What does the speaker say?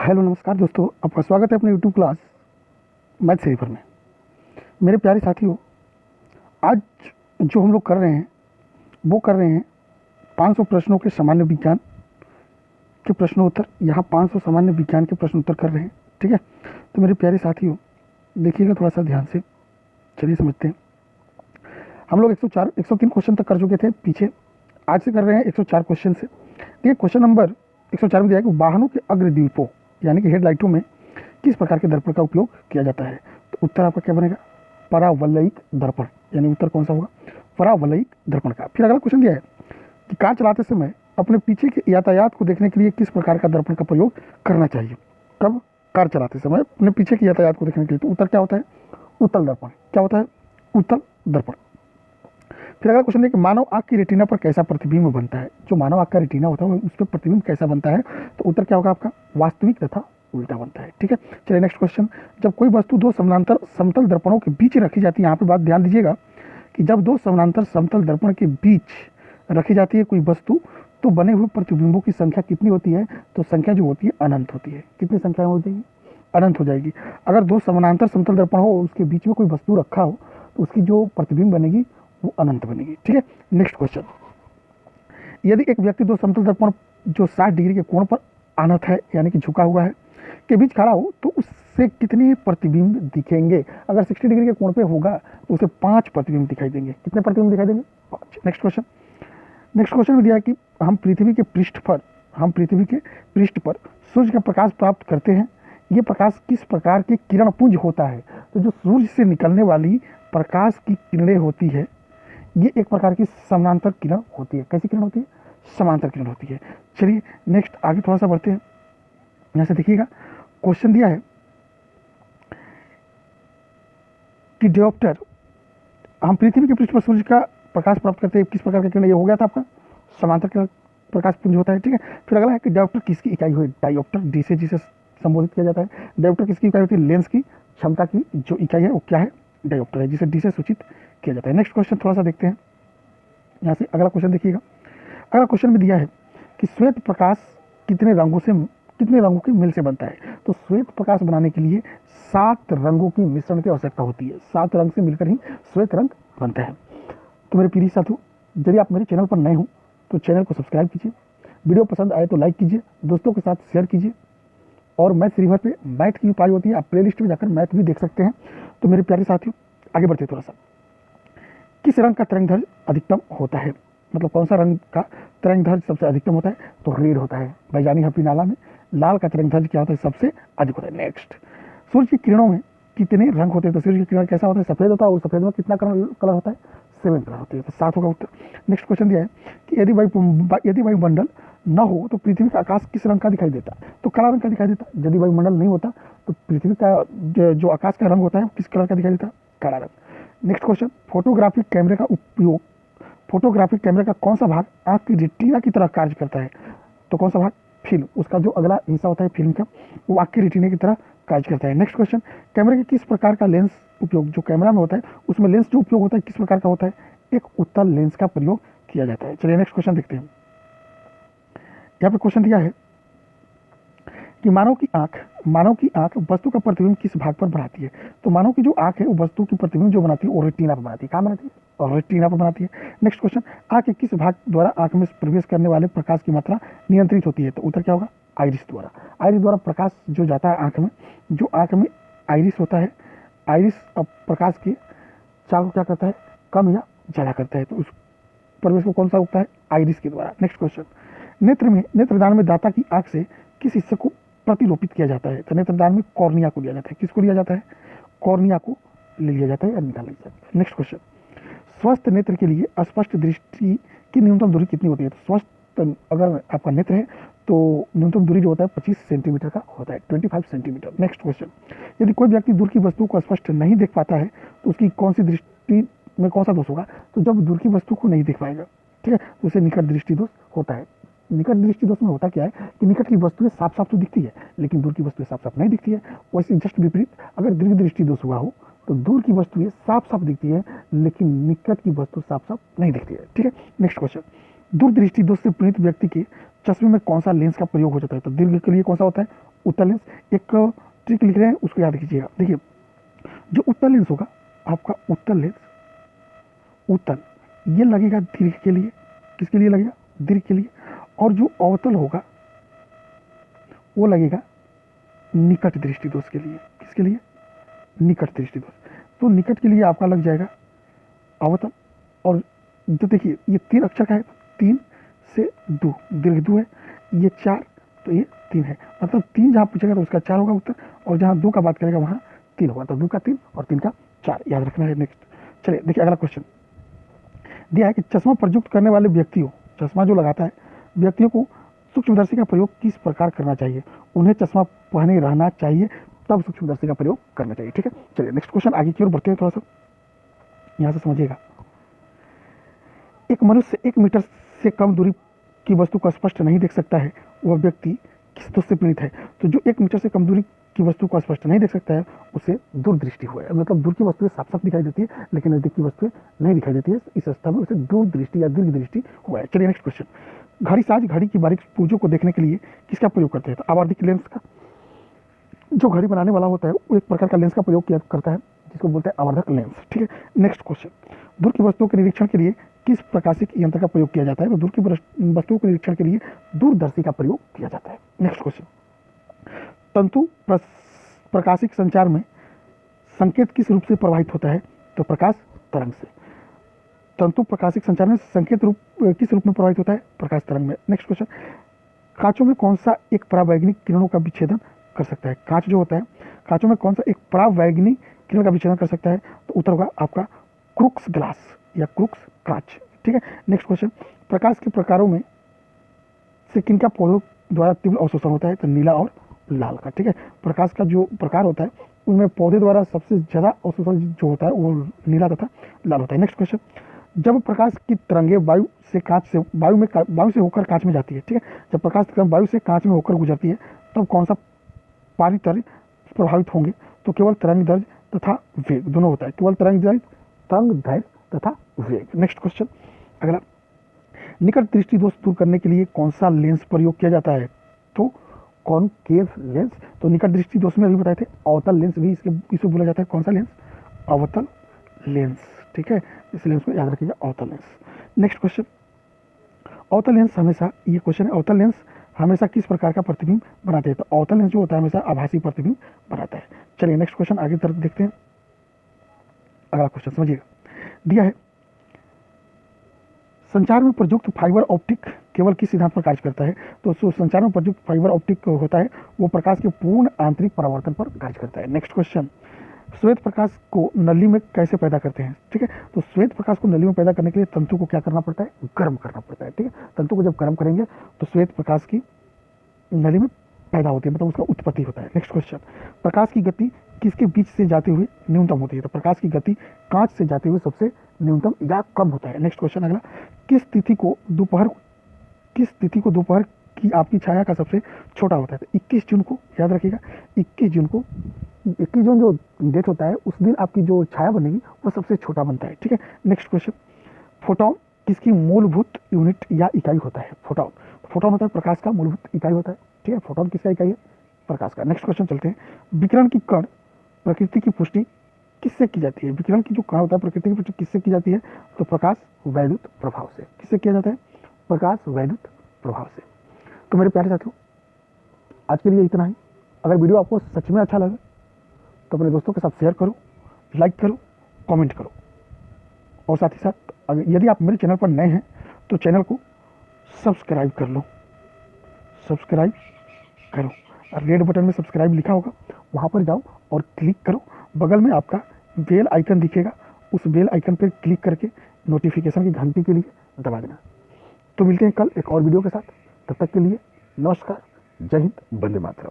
Hello नमस्कार दोस्तों, आपका स्वागत है अपने यूट्यूब क्लास मैथ सेरीफर में। मेरे प्यारे साथियों, आज जो हम लोग कर रहे हैं वो कर रहे हैं 500 प्रश्नों के सामान्य विज्ञान के प्रश्नोत्तर। यहाँ 500 सामान्य विज्ञान के प्रश्नोत्तर कर रहे हैं, ठीक है। तो मेरे प्यारे साथियों, देखिएगा थोड़ा सा ध्यान से, चलिए समझते हैं। हम लोग 103 क्वेश्चन तक कर चुके थे पीछे, आज से कर रहे हैं 104 क्वेश्चन से। देखिए क्वेश्चन नंबर 104 में दिया है कि वाहनों के अग्रदीपों यानी कि हेडलाइटों में किस प्रकार के दर्पण का उपयोग किया जाता है। तो उत्तर आपका क्या बनेगा? परावलयिक दर्पण, यानी उत्तर कौन सा होगा? परावलयिक दर्पण का। फिर अगला क्वेश्चन दिया है कि कार चलाते समय अपने पीछे के यातायात को देखने के लिए किस प्रकार का दर्पण का प्रयोग करना चाहिए। कब? कार चलाते समय अपने पीछे के यातायात को देखने के लिए। तो उत्तर क्या होता है? उत्तल दर्पण। क्या होता है? उत्तल दर्पण। फिर अगला क्वेश्चन है कि मानव आँख की रेटिना पर कैसा प्रतिबिंब बनता है। जो मानव आँख का रेटिना होता है उस पर प्रतिबिंब कैसा बनता है? तो उत्तर क्या होगा आपका? वास्तविक तथा उल्टा बनता है, ठीक है। चलिए नेक्स्ट क्वेश्चन। जब कोई वस्तु दो समानांतर समतल दर्पणों के बीच रखी जाती है, यहाँ पे बात ध्यान दीजिएगा कि जब दो समानांतर समतल दर्पण के बीच रखी जाती है कोई वस्तु, तो बने हुए प्रतिबिंबों की संख्या कितनी होती है? तो संख्या जो होती है अनंत होती है। कितनी संख्या हो जाएगी? अनंत हो जाएगी। अगर दो समानांतर समतल दर्पण हो, उसके बीच में कोई वस्तु रखा हो, तो उसकी जो प्रतिबिंब बनेगी वो अनंत बनेगी, ठीक है। Next question. यदि एक व्यक्ति दो समतल दर्पण जो 60 डिग्री के कोण पर आनत है यानी कि झुका हुआ है के बीच खड़ा हो, तो उससे कितने प्रतिबिंब दिखेंगे? अगर 60 डिग्री के कोण पे होगा तो उसे 5 प्रतिबिंब दिखाई देंगे। कितने प्रतिबिंब दिखाई देंगे? 5। Next question. नेक्स्ट क्वेश्चन में दिया है कि हम पृथ्वी के पृष्ठ पर सूर्य का प्रकाश प्राप्त करते हैं। ये प्रकाश किस प्रकार के किरण पुंज होता है? तो जो सूर्य से निकलने वाली प्रकाश की किरणें होती है, ये एक प्रकार की समानांतर किरण होती है। कैसी किरण होती है? समांतर किरण होती है। चलिए नेक्स्ट आगे थोड़ा सा बढ़ते हैं। यहाँ से देखिएगा क्वेश्चन दिया है कि डायोप्टर, हम पृथ्वी के पृष्ठ पर सूर्य का प्रकाश प्राप्त करते हैं, किस प्रकार का किरण? ये हो गया था आपका समांतर किरण प्रकाश पुंज होता है, ठीक है। फिर अगला है कि डायोप्टर किसकी इकाई हुई? डायोप्टर डी से जिसे संबोधित किया जाता है। डायोप्टर किसकी इकाई होती है? लेंस की क्षमता की जो इकाई है वो क्या है? डायोप्टर है, जिसे डी से सूचित किया जाता है। नेक्स्ट क्वेश्चन थोड़ा सा देखते हैं। यहाँ से अगला क्वेश्चन देखिएगा। अगला क्वेश्चन में दिया है कि श्वेत प्रकाश कितने रंगों के मिल से बनता है। तो श्वेत प्रकाश बनाने के लिए 7 रंगों की मिश्रण की आवश्यकता होती है। 7 रंग से मिलकर ही श्वेत रंग बनता है। तो मेरे प्रिय साथियों, यदि आप मेरे चैनल पर नए हो तो चैनल को सब्सक्राइब कीजिए, वीडियो पसंद आए तो लाइक कीजिए, दोस्तों के साथ शेयर कीजिए। और मैथ सेरीफर पे मैथ की पढ़ाई होती है, आप प्ले लिस्ट में जाकर मैथ भी देख सकते हैं। तो मेरे प्यारे साथियों आगे बढ़ते थोड़ा सा। किस रंग का तरंगदैर्घ्य अधिकतम होता है? मतलब कौन सा रंग का तरंगदैर्घ्य सबसे अधिकतम होता है? तो रेड होता है। वैज्ञानिक हपी नाला में लाल का तरंगदैर्घ्य क्या होता है? सबसे अधिक होता है। नेक्स्ट, सूर्य की किरणों में कितने रंग होते हैं? तो सूर्य की किरण कैसा होता है? सफेद होता है। और सफेद में कितना कलर होता है? 7 कलर होते हैं। तो 7 होगा उत्तर। नेक्स्ट क्वेश्चन दिया है कि यदि वायुमंडल न हो तो पृथ्वी का आकाश किस रंग का दिखाई देता? तो काला रंग का दिखाई देता। यदि वायुमंडल नहीं होता तो पृथ्वी का जो आकाश का रंग होता है किस कलर का दिखाई देता? काला रंग। नेक्स्ट क्वेश्चन, फोटोग्राफिक कैमरे का कौन सा भाग आँख की रेटिना की तरह कार्य करता है? तो कौन सा भाग? फिल्म। उसका जो अगला हिस्सा होता है फिल्म का, वो आँख की रेटिना की तरह कार्य करता है। नेक्स्ट क्वेश्चन, कैमरे के किस प्रकार का लेंस उपयोग, जो कैमरा में होता है उसमें लेंस जो उपयोग होता है किस प्रकार का होता है? एक उत्तल लेंस का प्रयोग किया जाता है। चलिए नेक्स्ट क्वेश्चन देखते हैं। यहाँ पे क्वेश्चन दिया है कि मानव की आंख वस्तु का प्रतिबिंब किस भाग पर बनाती है? तो मानव की जो आंख है वो वस्तु की प्रतिबिंब जो बनाती है वो रेटिना पर बनाती है। कहाँ बनाती है? और रेटिना पर बनाती है। नेक्स्ट क्वेश्चन, आंख के किस भाग द्वारा आंख में प्रवेश करने वाले प्रकाश की मात्रा नियंत्रित होती है? तो उत्तर क्या होगा? आइरिस द्वारा। आइरिस द्वारा प्रकाश जो जाता है आंख में, जो आंख में आइरिस होता है, आइरिस प्रकाश के चाल को क्या करता है? कम या ज्यादा करता है। तो उस प्रवेश को कौन सा होता है? आइरिस के द्वारा। नेक्स्ट क्वेश्चन, नेत्रदान में दाता की आंख से किस हिस्से को प्रतिरोपित किया जाता है? तो नेत्रदान में कॉर्निया को लिया जाता है। किसको लिया जाता है? कॉर्निया को ले लिया जाता है या निकाल लिया जाता है। नेक्स्ट क्वेश्चन, स्वस्थ नेत्र के लिए स्पष्ट दृष्टि की न्यूनतम दूरी कितनी होती है? तो स्वस्थ अगर आपका नेत्र है तो न्यूनतम दूरी जो होता है 25 सेंटीमीटर का होता है, 25 सेंटीमीटर। नेक्स्ट क्वेश्चन, यदि कोई व्यक्ति दूर की वस्तु को स्पष्ट नहीं देख पाता है तो उसकी कौन सी दृष्टि में कौन सा दोष होगा? तो जब दूर की वस्तु को नहीं देख पाएगा, ठीक है, तो उसे निकट दृष्टि दोष होता है। निकट दृष्टि दोष में होता क्या है कि निकट की वस्तुएं साफ साफ तो दिखती है लेकिन दूर की वस्तुएं साफ साफ नहीं दिखती है। वैसे जस्ट विपरीत, अगर दीर्घ दृष्टि दोष हुआ हो तो दूर की वस्तुएं साफ साफ दिखती है लेकिन निकट की वस्तु साफ साफ नहीं दिखती है, ठीक है। नेक्स्ट क्वेश्चन, दूरदृष्टि दोष से पीड़ित व्यक्ति के चश्मे में कौन सा लेंस का प्रयोग हो जाता है? तो दीर्घ के लिए कौन सा होता है? उत्तल लेंस। एक ट्रिक लिख रहे हैं, उसको याद कीजिएगा। देखिए, जो उत्तल लेंस होगा आपका, उत्तल लेंस, उत्तल ये लगेगा दीर्घ के लिए। किसके लिए लगेगा? दीर्घ के लिए। और जो अवतल होगा वो लगेगा निकट दृष्टि दोष के लिए। किसके लिए? निकट दृष्टि दोष। तो निकट के लिए आपका लग जाएगा अवतल। और तो देखिए, ये 3 अक्षर का है, 3 से 2, दीर्घ 2 है, ये 4, तो ये 3 है। मतलब 3 जहाँ पूछेगा तो उसका 4 होगा उत्तर, और जहाँ 2 का बात करेगा वहाँ 3 होगा। तो 2 का 3 और 3 का 4 याद रखना है। नेक्स्ट चलिए देखिए, अगला क्वेश्चन दिया है कि चश्मा प्रयुक्त करने वाले व्यक्तियों, चश्मा जो लगाता है व्यक्तियों को सूक्ष्मदर्शी का प्रयोग किस प्रकार करना चाहिए? उन्हें चश्मा पहने रहना चाहिए, तब सूक्ष्मदर्शी का प्रयोग करना चाहिए। ठीक है, चलिए नेक्स्ट क्वेश्चन आगे की ओर बढ़ते हैं। थोड़ा सा यहाँ से समझिएगा। एक मनुष्य 1 मीटर से कम दूरी की वस्तु को स्पष्ट नहीं देख सकता है, वह व्यक्ति किस दोष से पीड़ित है? तो जो 1 मीटर से कम दूरी की वस्तु को स्पष्ट नहीं देख सकता है उसे दूरदृष्टि हुआ है। मतलब दूर की वस्तुएं साफ साफ दिखाई देती है लेकिन नजदीक की वस्तुएं नहीं दिखाई देती है, इस अवस्था में उसे दूरदृष्टि या दीर्घ दृष्टि हुआ है। चलिए नेक्स्ट क्वेश्चन, घड़ी साज घड़ी की बारीक पुर्जों को देखने के लिए किसका प्रयोग करते हैं? तो आवर्धिक लेंस का। जो घड़ी बनाने वाला होता है वो एक प्रकार का लेंस का प्रयोग किया करता है जिसको बोलते हैं आवर्धक लेंस। ठीक है, नेक्स्ट क्वेश्चन, दूर की वस्तुओं के निरीक्षण के लिए किस प्रकाशिक यंत्र का प्रयोग किया जाता है? तो दूर की वस्तुओं के निरीक्षण के लिए दूरदर्शी का प्रयोग किया जाता है। नेक्स्ट क्वेश्चन, तंतु प्रकाशिक संचार में संकेत किस रूप से प्रवाहित होता है? तो प्रकाश तरंग से। तंतु प्रकाशिक संचार में संकेत रूप किस रूप में प्रवाहित होता है? प्रकाश तरंग में। नेक्स्ट क्वेश्चन, कांचों में कौन सा एक परावैंगनिक किरणों का विच्छेदन कर सकता है? कांच जो होता है, कांचों में कौन सा एक परावैंगनिक किरण का विच्छेदन कर सकता है? तो उत्तर होगा आपका क्रूक्स ग्लास या क्रूक्स कांच। ठीक है, नेक्स्ट क्वेश्चन, प्रकाश के प्रकारों में से किनका पौधों द्वारा तीव्र अवशोषण होता है? तो नीला और लाल का। ठीक है, प्रकाश का जो प्रकार होता है उनमें पौधे द्वारा सबसे ज्यादा अवशोषण जो होता है वो नीला तथा लाल होता है। नेक्स्ट क्वेश्चन, जब प्रकाश की तरंगे वायु से होकर कांच में जाती है, ठीक है, जब प्रकाश की तरंग वायु से कांच में होकर गुजरती है तब कौन सा पारितर्य प्रभावित होंगे? तो केवल तरंग दैर्घ्य तथा वेग दोनों होता है, केवल तरंग दैर्घ्य तथा वेग। नेक्स्ट क्वेश्चन अगला, निकट दृष्टि दोष दूर करने के लिए कौन सा लेंस प्रयोग किया जाता है? तो कॉनकेव लेंस। तो निकट दृष्टि दोष में अभी बताए थे, अवतल लेंस भी इसे बोला जाता है। कौन सा लेंस? अवतल लेंस। ठीक है, इस लेंस को याद रखिएगा, अवतल लेंस। नेक्स्ट क्वेश्चन, अवतल लेंस हमेशा, ये क्वेश्चन है, अवतल लेंस हमेशा किस प्रकार का प्रतिबिंब बनाते हैं? तो अवतल लेंस जो होता है हमेशा आभासी प्रतिबिंब बनाता है। चलिए नेक्स्ट क्वेश्चन आगे तरफ देखते हैं। अगला क्वेश्चन समझिएगा, दिया है संचार में प्रयुक्त फाइबर ऑप्टिक केवल किस सिद्धांत पर कार्य करता है? तो संचार में प्रयुक्त फाइबर ऑप्टिक होता है वो प्रकाश के पूर्ण आंतरिक परावर्तन पर कार्य करता है। नेक्स्ट क्वेश्चन, श्वेत प्रकाश को नली में कैसे पैदा करते हैं? ठीक है, तो श्वेत प्रकाश को नली में पैदा करने के लिए तंतु को क्या करना पड़ता है? गर्म करना पड़ता है। ठीक है, तंतु को जब गर्म करेंगे तो श्वेत प्रकाश की नली में पैदा होती है, मतलब उसका उत्पत्ति होता है। नेक्स्ट क्वेश्चन, प्रकाश की गति किसके बीच से जाते हुए न्यूनतम होती है? तो प्रकाश की गति कांच से जाते हुए सबसे न्यूनतम या कम होता है। नेक्स्ट क्वेश्चन अगला, किस तिथि को दोपहर की आपकी छाया का सबसे छोटा होता है? तो 21 जून को, याद रखिएगा 21 जून जो डेट होता है उस दिन आपकी जो छाया बनेगी वो सबसे छोटा बनता है। ठीक है, नेक्स्ट क्वेश्चन, फोटोन किसकी मूलभूत यूनिट या इकाई होता है? फोटोन होता है प्रकाश का मूलभूत इकाई होता है। ठीक है, फोटोन किसका इकाई है? प्रकाश का। नेक्स्ट क्वेश्चन चलते हैं, विकिरण की कण प्रकृति की पुष्टि किससे की जाती है? विकिरण की जो कण होता है प्रकृति की पुष्टि किससे की जाती है? तो प्रकाश वैद्युत प्रभाव से। किससे किया जाता है? प्रकाश वैद्युत प्रभाव से। तो मेरे प्यारे साथियों, आज के लिए इतना ही। अगर वीडियो आपको सच में अच्छा लगे तो अपने दोस्तों के साथ शेयर करो, लाइक करो, कमेंट करो, और साथ ही साथ यदि आप मेरे चैनल पर नए हैं तो चैनल को सब्सक्राइब कर लो, सब्सक्राइब करो। रेड बटन में सब्सक्राइब लिखा होगा, वहाँ पर जाओ और क्लिक करो। बगल में आपका बेल आइकन दिखेगा, उस बेल आइकन पर क्लिक करके नोटिफिकेशन की घंटी के लिए दबा देना। तो मिलते हैं कल एक और वीडियो के साथ, तब तक के लिए नमस्कार, जय हिंद, वंदे मातरम।